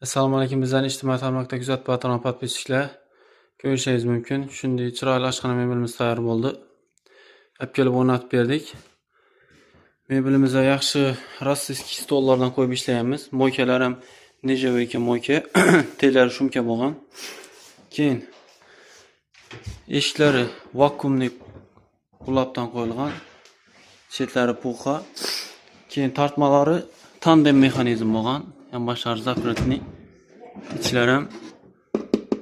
Assalomu alaykum. Bizlarni ijtimoiy tarmoqda kuzatib turgan podpischilar ko'rishingiz mumkin. Shunday chiroyli oshxona mebelimiz tayyor bo'ldi. Olib kelib o'rnatib berdik. Mebelimizga yaxshi rossiyskiy stollardan qo'yib ishlayapmiz. Moykalar ham nejavoyga moyka, telari shumka bo'lgan. Keyin eshiklari vakuumli qulobdan qo'yilgan. Chetlari puxa. Keyin tortmalari tandem mexanizm bo'lgan. Yonboshlari zaprotni. İçlari ham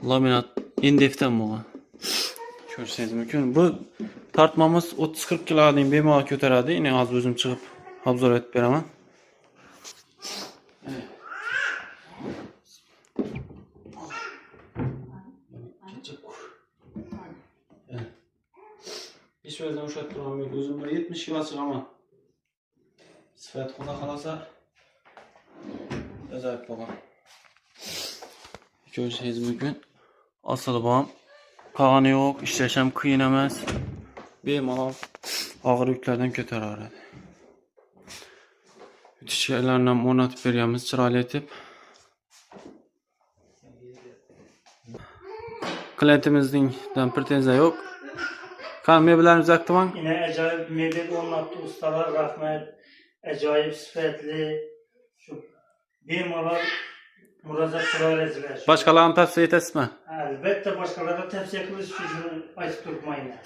laminat indefdan bo'lgan. Ko'rishingiz mumkin. Bu tortmamiz 30-40 kilodan bemalol ko'taradi. Yine hozir o'zim chiqib obzor etib beraman. Hiç o'zim ushlab turolmayman. O'zim 70 kilo chiqaman. Sifat xudo xolasa ajoyib bo'lgan. Ko'rishingiz mumkin. Asli bu ham qog'oni yo'q, ishlash ham qiyin emas. Bemalol og'ir yuklardan ko'taraveradi. Yutishlarni ham o'rnatib berganmiz chiroyli etib. Klientimizdan pretenziya yo'q. Qani mebellarimiz aktivan? Yine ajoyib mebel o'rnatdi ustalar, rahmat. Ajoyib sifatli, shu bemalol murojaat qilaverasizlar. Boshqalarni tavsiya etasizmi? Albatta boshqalarga tavsiya qilish uchun aytib turmayman.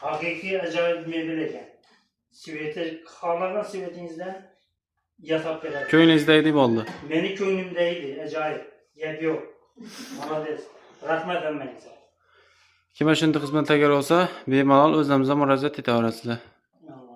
Haqiqiy ajoyib mebel ekan. Sveti xohlagan svetingizdan yasab beradi. Ko'nglingizdagidek bo'ldi. Meni ko'nglimdagi ajoyib. Gap yo'q. Молодец. Rahmat hammangizga. Kim shunday xizmat tayyor bo'lsa, bemalol o'zimizga murojaat etaverasizlar.